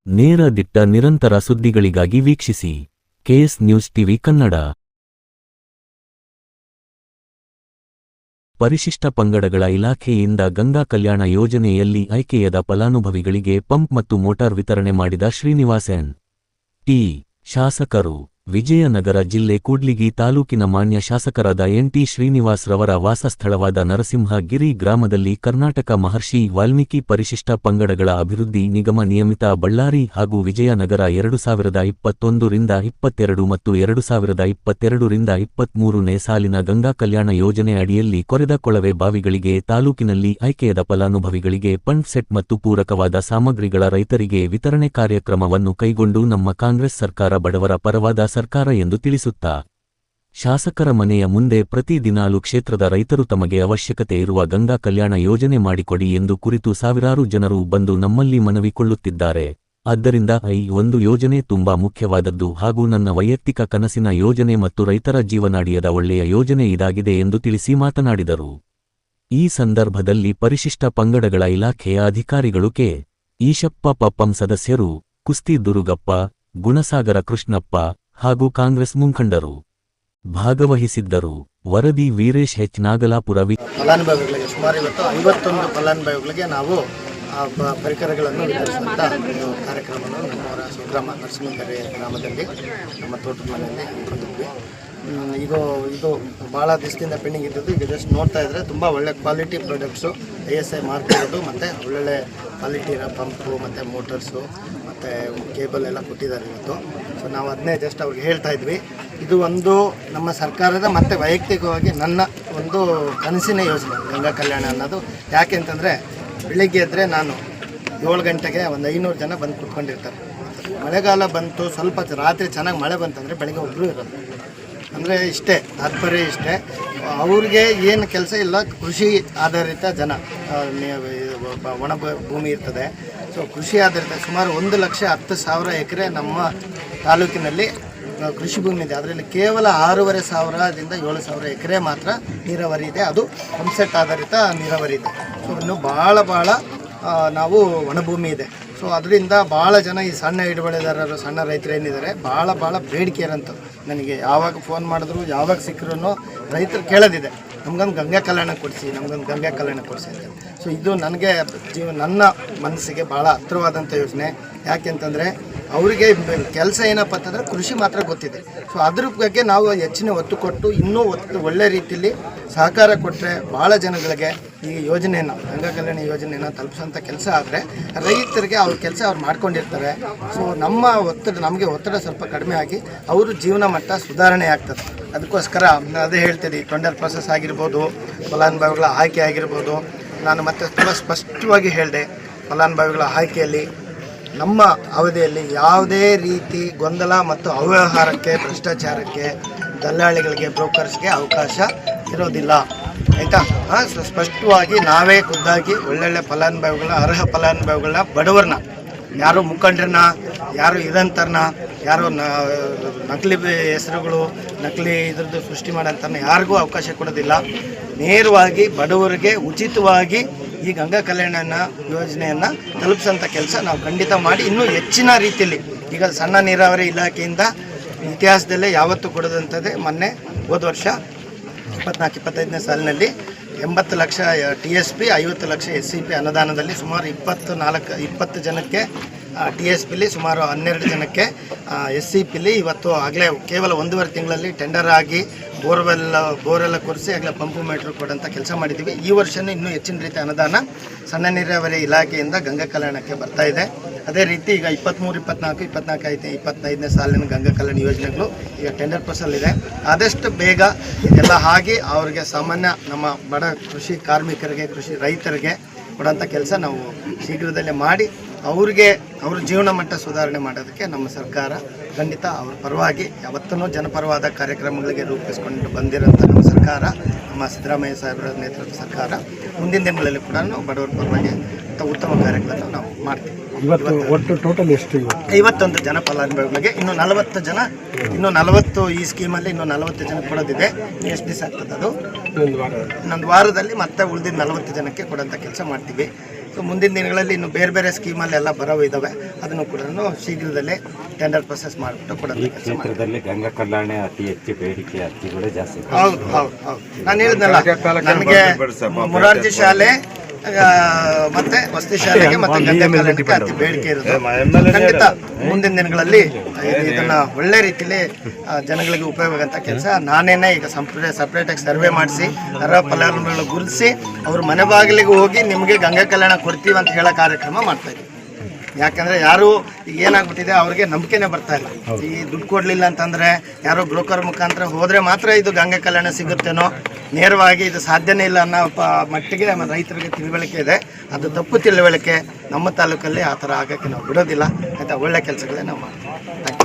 ನೇರ ದಿಟ್ಟ ನಿರಂತರ ಸುದ್ದಿಗಳಿಗಾಗಿ ವೀಕ್ಷಿಸಿ ಕೆಎಸ್ ನ್ಯೂಸ್ ಟಿವಿ ಕನ್ನಡ. ಪರಿಶಿಷ್ಟ ಪಂಗಡಗಳ ಇಲಾಖೆಯಿಂದ ಗಂಗಾ ಕಲ್ಯಾಣ ಯೋಜನೆಯಲ್ಲಿ ಆಯ್ಕೆಯಾದ ಫಲಾನುಭವಿಗಳಿಗೆ ಪಂಪ್ ಮತ್ತು ಮೋಟಾರ್ ವಿತರಣೆ ಮಾಡಿದ ಶ್ರೀನಿವಾಸ್ ಎನ್. ಟಿ. ಶಾಸಕರು. ವಿಜಯನಗರ ಜಿಲ್ಲೆ ಕೂಡ್ಲಿಗಿ ತಾಲೂಕಿನ ಮಾನ್ಯ ಶಾಸಕರಾದ ಎನ್. ಟಿ. ಶ್ರೀನಿವಾಸ್ ರವರ ವಾಸಸ್ಥಳವಾದ ನರಸಿಂಹಗಿರಿ ಗ್ರಾಮದಲ್ಲಿ ಕರ್ನಾಟಕ ಮಹರ್ಷಿ ವಾಲ್ಮೀಕಿ ಪರಿಶಿಷ್ಟ ಪಂಗಡಗಳ ಅಭಿವೃದ್ಧಿ ನಿಗಮ ನಿಯಮಿತ ಬಳ್ಳಾರಿ ಹಾಗೂ ವಿಜಯನಗರ 2021-22 ಮತ್ತು 2022-23ನೇ ಸಾಲಿನ ಗಂಗಾ ಕಲ್ಯಾಣ ಯೋಜನೆ ಅಡಿಯಲ್ಲಿ ಕೊರೆದ ಕೊಳವೆ ಬಾವಿಗಳಿಗೆ ತಾಲೂಕಿನಲ್ಲಿ ಆಯ್ಕೆಯಾದ ಫಲಾನುಭವಿಗಳಿಗೆ ಪಂಪ್ ಸೆಟ್ ಮತ್ತು ಪೂರಕವಾದ ಸಾಮಗ್ರಿಗಳ ರೈತರಿಗೆ ವಿತರಣೆ ಕಾರ್ಯಕ್ರಮವನ್ನು ಕೈಗೊಂಡು ನಮ್ಮ ಕಾಂಗ್ರೆಸ್ ಸರ್ಕಾರ ಬಡವರ ಪರವಾದ ಸರ್ಕಾರ ಎಂದು ತಿಳಿಸುತ್ತಾ, ಶಾಸಕರ ಮನೆಯ ಮುಂದೆ ಪ್ರತಿ ದಿನಾಲೂ ಕ್ಷೇತ್ರದ ರೈತರು ತಮಗೆ ಅವಶ್ಯಕತೆ ಇರುವ ಗಂಗಾ ಕಲ್ಯಾಣ ಯೋಜನೆ ಮಾಡಿಕೊಡಿ ಎಂದು ಕುರಿತು ಸಾವಿರಾರು ಜನರು ಬಂದು ನಮ್ಮಲ್ಲಿ ಮನವಿ ಕೊಳ್ಳುತ್ತಿದ್ದಾರೆ. ಆದ್ದರಿಂದ ಈ ಒಂದು ಯೋಜನೆ ತುಂಬಾ ಮುಖ್ಯವಾದದ್ದು ಹಾಗೂ ನನ್ನ ವೈಯಕ್ತಿಕ ಕನಸಿನ ಯೋಜನೆ ಮತ್ತು ರೈತರ ಜೀವನಾಡಿಯದ ಒಳ್ಳೆಯ ಯೋಜನೆ ಇದಾಗಿದೆ ಎಂದು ತಿಳಿಸಿ ಮಾತನಾಡಿದರು. ಈ ಸಂದರ್ಭದಲ್ಲಿ ಪರಿಶಿಷ್ಟ ಪಂಗಡಗಳ ಇಲಾಖೆಯ ಅಧಿಕಾರಿಗಳು ಕೆ. ಈಶಪ್ಪ, ಪಪಂ ಸದಸ್ಯರು ಕುಸ್ತಿ ದುರುಗಪ್ಪ, ಗುಣಸಾಗರ ಕೃಷ್ಣಪ್ಪ ಹಾಗೂ ಕಾಂಗ್ರೆಸ್ ಮುಖಂಡರು ಭಾಗವಹಿಸಿದ್ದರು. ವರದಿ ವೀರೇಶ್ ಹೆಚ್, ನಾಗಲಾಪುರ. ಫಲಾನುಭವಿಗಳಿಗೆ ಸುಮಾರು ಇವತ್ತು 51 ಫಲಾನುಭವಿಗಳಿಗೆ ನಾವು ಪರಿಕರಗಳನ್ನು ವಿತರಿಸುವಂಥ ಒಂದು ಕಾರ್ಯಕ್ರಮವನ್ನು ನಮ್ಮವರ ಸ್ವಗ್ರಾಮ ನರಸಿಂಹಗಿರಿ ಗ್ರಾಮದಲ್ಲಿ ನಮ್ಮ ತೋಟದ ಮನೆಯಲ್ಲಿ ಹಮ್ಮಿಕೊಂಡಿದ್ವಿ. ಇದು ಭಾಳ ದಿವಸದಿಂದ ಪೆಂಡಿಂಗ್ ಇದ್ದದ್ದು. ಈಗ ಜಸ್ಟ್ ನೋಡ್ತಾ ಇದ್ದರೆ ತುಂಬ ಒಳ್ಳೆ ಕ್ವಾಲಿಟಿ ಪ್ರಾಡಕ್ಟ್ಸು, ISI ಮಾರ್ಕ್ ಇರೋದು ಮತ್ತು ಒಳ್ಳೊಳ್ಳೆ ಕ್ವಾಲಿಟಿ ಇರೋ ಪಂಪು ಮತ್ತು ಮೋಟರ್ಸು ಮತ್ತು ಕೇಬಲ್ ಎಲ್ಲ ಕೊಟ್ಟಿದ್ದಾರೆ ಇವತ್ತು. ಸೊ ನಾವು ಅದನ್ನೇ ಜಸ್ಟ್ ಅವ್ರಿಗೆ ಹೇಳ್ತಾ ಇದ್ವಿ. ಇದು ಒಂದು ನಮ್ಮ ಸರ್ಕಾರದ ಮತ್ತು ವೈಯಕ್ತಿಕವಾಗಿ ನನ್ನ ಒಂದು ಕನಸಿನ ಯೋಜನೆ ಗಂಗಾ ಕಲ್ಯಾಣ ಅನ್ನೋದು. ಯಾಕೆ ಅಂತಂದರೆ ಬೆಳಿಗ್ಗೆ ಎದ್ದರೆ ನಾನು 7 ಗಂಟೆಗೆ ಒಂದು 500 ಜನ ಬಂದು ಕೂತ್ಕೊಂಡಿರ್ತಾರೆ. ಮಳೆಗಾಲ ಬಂತು, ಸ್ವಲ್ಪ ರಾತ್ರಿ ಚೆನ್ನಾಗಿ ಮಳೆ ಬಂತಂದರೆ ಬೆಳಗ್ಗೆ ಒಬ್ಬರು ಇರೋದು. ಅಂದರೆ ಇಷ್ಟೇ ತಾತ್ಪರ್ಯ ಇಷ್ಟೇ. ಅವ್ರಿಗೆ ಏನು ಕೆಲಸ ಇಲ್ಲ, ಕೃಷಿ ಆಧಾರಿತ ಜನ, ಒಣ ಭೂಮಿ ಇರ್ತದೆ. ಸೊ ಕೃಷಿ ಆಧಾರಿತ ಸುಮಾರು 1,10,000 ಎಕರೆ ನಮ್ಮ ತಾಲೂಕಿನಲ್ಲಿ ಕೃಷಿ ಭೂಮಿ ಇದೆ. ಅದರಲ್ಲಿ ಕೇವಲ 6,500ದಿಂದ 7,000 ಎಕರೆ ಮಾತ್ರ ನೀರಾವರಿ ಇದೆ. ಅದು ಪಂಪ್ಸೆಟ್ ಆಧಾರಿತ ನೀರಾವರಿ ಇದೆ. ಸೊ ಇನ್ನು ಭಾಳ ನಾವು ಒಣಭೂಮಿ ಇದೆ. ಸೊ ಅದರಿಂದ ಭಾಳ ಜನ ಈ ಸಣ್ಣ ಹಿಡುವಳಿದಾರರು, ಸಣ್ಣ ರೈತರು ಏನಿದ್ದಾರೆ ಭಾಳ ಬೇಡಿಕೆ ಇರೋಂಥ. ನನಗೆ ಯಾವಾಗ ಫೋನ್ ಮಾಡಿದ್ರು, ಯಾವಾಗ ಸಿಕ್ಕರೂ ರೈತರು ಕೇಳೋದಿದೆ, ನಮಗೊಂದು ಗಂಗಾ ಕಲ್ಯಾಣ ಕೊಡಿಸಿ, ನಮಗೊಂದು ಗಂಗಾ ಕಲ್ಯಾಣ ಕೊಡಿಸಿ ಅಂತ. ಸೊ ಇದು ನನಗೆ ನನ್ನ ಮನಸ್ಸಿಗೆ ಭಾಳ ಹತ್ತಿರವಾದಂಥ ಯೋಜನೆ. ಯಾಕೆಂತಂದರೆ ಅವರಿಗೆ ಕೆಲಸ ಏನಪ್ಪ ಅಂತಂದರೆ ಕೃಷಿ ಮಾತ್ರ ಗೊತ್ತಿದೆ. ಸೊ ಅದ್ರ ಬಗ್ಗೆ ನಾವು ಹೆಚ್ಚಿನ ಒತ್ತು ಕೊಟ್ಟು ಇನ್ನೂ ಒಳ್ಳೆ ರೀತಿಯಲ್ಲಿ ಸಹಕಾರ ಕೊಟ್ಟರೆ ಭಾಳ ಜನಗಳಿಗೆ ಈ ಯೋಜನೆಯನ್ನು, ಗಂಗಾ ಕಲ್ಯಾಣ ಯೋಜನೆಯನ್ನು ತಲುಪಿಸೋಂಥ ಕೆಲಸ ಆದರೆ ರೈತರಿಗೆ ಅವ್ರ ಕೆಲಸ ಅವ್ರು ಮಾಡ್ಕೊಂಡಿರ್ತಾರೆ. ಸೊ ನಮಗೆ ಒತ್ತಡ ಸ್ವಲ್ಪ ಕಡಿಮೆ ಆಗಿ ಅವರು ಜೀವನ ಮಟ್ಟ ಸುಧಾರಣೆ ಆಗ್ತದೆ. ಅದಕ್ಕೋಸ್ಕರ ಅದೇ ಹೇಳ್ತೀನಿ, ಟೆಂಡರ್ ಪ್ರೊಸೆಸ್ ಆಗಿರ್ಬೋದು, ಫಲಾನುಭವಿಗಳ ಆಯ್ಕೆ ಆಗಿರ್ಬೋದು. ನಾನು ಮತ್ತೆ ತುಂಬ ಸ್ಪಷ್ಟವಾಗಿ ಹೇಳಿದೆ, ಫಲಾನುಭವಿಗಳ ಆಯ್ಕೆಯಲ್ಲಿ ನಮ್ಮ ಅವಧಿಯಲ್ಲಿ ಯಾವುದೇ ರೀತಿ ಗೊಂದಲ ಮತ್ತು ಅವ್ಯವಹಾರಕ್ಕೆ, ಭ್ರಷ್ಟಾಚಾರಕ್ಕೆ, ದಲ್ಲಾಳಿಗಳಿಗೆ, ಬ್ರೋಕರ್ಸ್ಗೆ ಅವಕಾಶ ಇರೋದಿಲ್ಲ. ಆಯಿತಾ? ಸ್ಪಷ್ಟವಾಗಿ ನಾವೇ ಖುದ್ದಾಗಿ ಒಳ್ಳೊಳ್ಳೆ ಫಲಾನುಭವಿಗಳ, ಅರ್ಹ ಫಲಾನುಭವಿಗಳನ್ನ, ಬಡವರನ್ನ, ಯಾರು ಮುಖಂಡರನ್ನ, ಯಾರು ಇದಂತರನ್ನ, ಯಾರು ನಕಲಿ ಹೆಸರುಗಳು, ನಕಲಿ ಇದ್ರದ್ದು ಸೃಷ್ಟಿ ಮಾಡೋಂಥವ್ರನ್ನ ಯಾರಿಗೂ ಅವಕಾಶ ಕೊಡೋದಿಲ್ಲ. ನೇರವಾಗಿ ಬಡವರಿಗೆ ಉಚಿತವಾಗಿ ಈ ಗಂಗಾ ಕಲ್ಯಾಣ ಯೋಜನೆಯನ್ನು ತಲುಪಿಸೋಂಥ ಕೆಲಸ ನಾವು ಖಂಡಿತ ಮಾಡಿ ಇನ್ನೂ ಹೆಚ್ಚಿನ ರೀತಿಯಲ್ಲಿ. ಈಗ ಸಣ್ಣ ನೀರಾವರಿ ಇಲಾಖೆಯಿಂದ ಇತಿಹಾಸದಲ್ಲೇ ಯಾವತ್ತೂ ಕೊಡೋದಂಥದ್ದೇ. ಮೊನ್ನೆ ಹೋದ ವರ್ಷ 24-25ನೇ ಸಾಲಿನಲ್ಲಿ 80 ಲಕ್ಷ TSP, 50 ಲಕ್ಷ SCP ಅನುದಾನದಲ್ಲಿ ಸುಮಾರು 20 ಜನಕ್ಕೆ TSPಲಿ, ಸುಮಾರು 12 ಜನಕ್ಕೆ SCPಲಿ ಇವತ್ತು ಆಗಲೇ ಕೇವಲ 1.5 ತಿಂಗಳಲ್ಲಿ ಟೆಂಡರ್ ಆಗಿ ಬೋರೆಲ್ಲ ಕೊರೆಸಿ ಆಗಲೇ ಪಂಪು ಮೀಟ್ರ್ ಕೊಡೋಂಥ ಕೆಲಸ ಮಾಡಿದ್ದೀವಿ. ಈ ವರ್ಷವೂ ಇನ್ನೂ ಹೆಚ್ಚಿನ ರೀತಿ ಅನುದಾನ ಸಣ್ಣ ನೀರಾವರಿ ಇಲಾಖೆಯಿಂದ ಗಂಗಾ ಕಲ್ಯಾಣಕ್ಕೆ ಬರ್ತಾ ಇದೆ. ಅದೇ ರೀತಿ ಈಗ 23, 24, 25ನೇ ಸಾಲಿನ ಗಂಗಾ ಕಲ್ಯಾಣ ಯೋಜನೆಗಳು ಈಗ ಟೆಂಡರ್ ಪ್ರೊಸೆಸ್ಸಲ್ಲಿದೆ. ಆದಷ್ಟು ಬೇಗ ಇದೆಲ್ಲ ಆಗಿ ಅವ್ರಿಗೆ ಸಾಮಾನ್ಯ ನಮ್ಮ ಬಡ ಕೃಷಿ ಕಾರ್ಮಿಕರಿಗೆ, ಕೃಷಿ ರೈತರಿಗೆ ಕೊಡೋಂಥ ಕೆಲಸ ನಾವು ಶೀಘ್ರದಲ್ಲೇ ಮಾಡಿ ಅವ್ರಿಗೆ ಅವ್ರ ಜೀವನ ಮಟ್ಟ ಸುಧಾರಣೆ ಮಾಡೋದಕ್ಕೆ ನಮ್ಮ ಸರ್ಕಾರ ಖಂಡಿತ ಅವ್ರ ಪರವಾಗಿ ಯಾವತ್ತೂ ಜನಪರವಾದ ಕಾರ್ಯಕ್ರಮಗಳಿಗೆ ರೂಪಿಸ್ಕೊಂಡು ಬಂದಿರೋಂಥ ನಮ್ಮ ಸರ್ಕಾರ, ನಮ್ಮ ಸಿದ್ದರಾಮಯ್ಯ ಸಾಹೇಬರ ನೇತೃತ್ವದ ಸರ್ಕಾರ ಮುಂದಿನ ದಿನಗಳಲ್ಲಿ ಕೂಡ ಬಡವರ ಪರವಾಗಿ ಉತ್ತಮ ಕಾರ್ಯಗಳನ್ನು ನಾವು ಮಾಡ್ತೀವಿ. ಒಟ್ಟು ಟೋಟಲ್ ಎಷ್ಟು? 51 ಜನ ಫಲಾನುಭವಿಗಳಿಗೆ. ಇನ್ನೂ 40 ಜನ, ಇನ್ನೂ 40 ಈ ಸ್ಕೀಮಲ್ಲಿ ಇನ್ನೂ 40 ಜನ ಕೊಡೋದಿದೆ. ಎಷ್ಟು ದಿವಸ ಆಗ್ತದೆ ಅದು? ಇನ್ನೊಂದು ವಾರದಲ್ಲಿ ಮತ್ತೆ ಉಳಿದಿದ್ದ 40 ಜನಕ್ಕೆ ಕೊಡೋಂಥ ಕೆಲಸ ಮಾಡ್ತೀವಿ. ಸೊ ಮುಂದಿನ ದಿನಗಳಲ್ಲಿ ಇನ್ನು ಬೇರೆ ಬೇರೆ ಸ್ಕೀಮಲ್ಲಿ ಎಲ್ಲ ಬರೋ ಇದ್ದಾವೆ, ಅದನ್ನು ಕೂಡ ಶೀಘ್ರದಲ್ಲೇ ಟೆಂಡರ್ ಪ್ರೊಸೆಸ್ ಮಾಡಿಬಿಟ್ಟು ಕೊಡೋದು. ಕ್ಷೇತ್ರದಲ್ಲಿ ಗಂಗಾ ಕಲ್ಯಾಣ ಅತಿ ಹೆಚ್ಚು ಬೇಡಿಕೆ ಅರ್ಜಿಗಳು ಜಾಸ್ತಿ. ಹೌದು ಹೌದು ಹೌದು, ನಾನು ಹೇಳಿದ್ನಲ್ಲ, ನನಗೆ ಮೊರಾರ್ಜಿ ಶಾಲೆ ಮತ್ತೆ ವಸತಿ ಶಾಲೆಗೆ ಮತ್ತೆ ಗಂಗಾ ಕಲ್ಯಾಣಕ್ಕೆ ಅತಿ ಬೇಡಿಕೆ ಇರುತ್ತೆ. ಖಂಡಿತ ಮುಂದಿನ ದಿನಗಳಲ್ಲಿ ಇದನ್ನ ಒಳ್ಳೆ ರೀತಿಯಲ್ಲಿ ಜನಗಳಿಗೆ ಉಪಯೋಗ ಅಂತ ಕೆಲಸ ನಾನೇನೆ ಈಗ ಸಪ್ರೇಟಾಗಿ ಸರ್ವೆ ಮಾಡಿಸಿ ಅರ್ಹ ಫಲಾನುಭವಿಗಳು ಗುರುತಿಸಿ ಅವ್ರ ಮನೆ ಬಾಗಿಲಿಗೆ ಹೋಗಿ ನಿಮಗೆ ಗಂಗಾ ಕಲ್ಯಾಣ ಕೊಡ್ತೀವಿ ಅಂತ ಹೇಳೋ ಕಾರ್ಯಕ್ರಮ ಮಾಡ್ತಾ ಇದ್ದೀವಿ. ಯಾಕಂದರೆ ಯಾರು ಈಗ ಏನಾಗ್ಬಿಟ್ಟಿದೆ ಅವ್ರಿಗೆ ನಂಬಿಕೆನೇ ಬರ್ತಾ ಇಲ್ಲ. ಈ ದುಡ್ಡು ಕೊಡಲಿಲ್ಲ ಅಂತಂದರೆ ಯಾರೋ ಬ್ರೋಕರ್ ಮುಖಾಂತರ ಹೋದರೆ ಮಾತ್ರ ಇದು ಗಂಗಾ ಕಲ್ಯಾಣ ಸಿಗುತ್ತೇನೋ, ನೇರವಾಗಿ ಇದು ಸಾಧ್ಯನೇ ಇಲ್ಲ ಅನ್ನೋ ಮಟ್ಟಿಗೆ ನಮ್ಮ ರೈತರಿಗೆ ತಿಳುವಳಿಕೆ ಇದೆ. ಅದು ತಪ್ಪು ತಿಳುವಳಿಕೆ. ನಮ್ಮ ತಾಲೂಕಲ್ಲಿ ಆ ಥರ ಆಗೋಕ್ಕೆ ನಾವು ಬಿಡೋದಿಲ್ಲ. ಆಯಿತಾ, ಒಳ್ಳೆ ಕೆಲಸಗಳೇ ನಾವು ಮಾಡ್ತೀವಿ.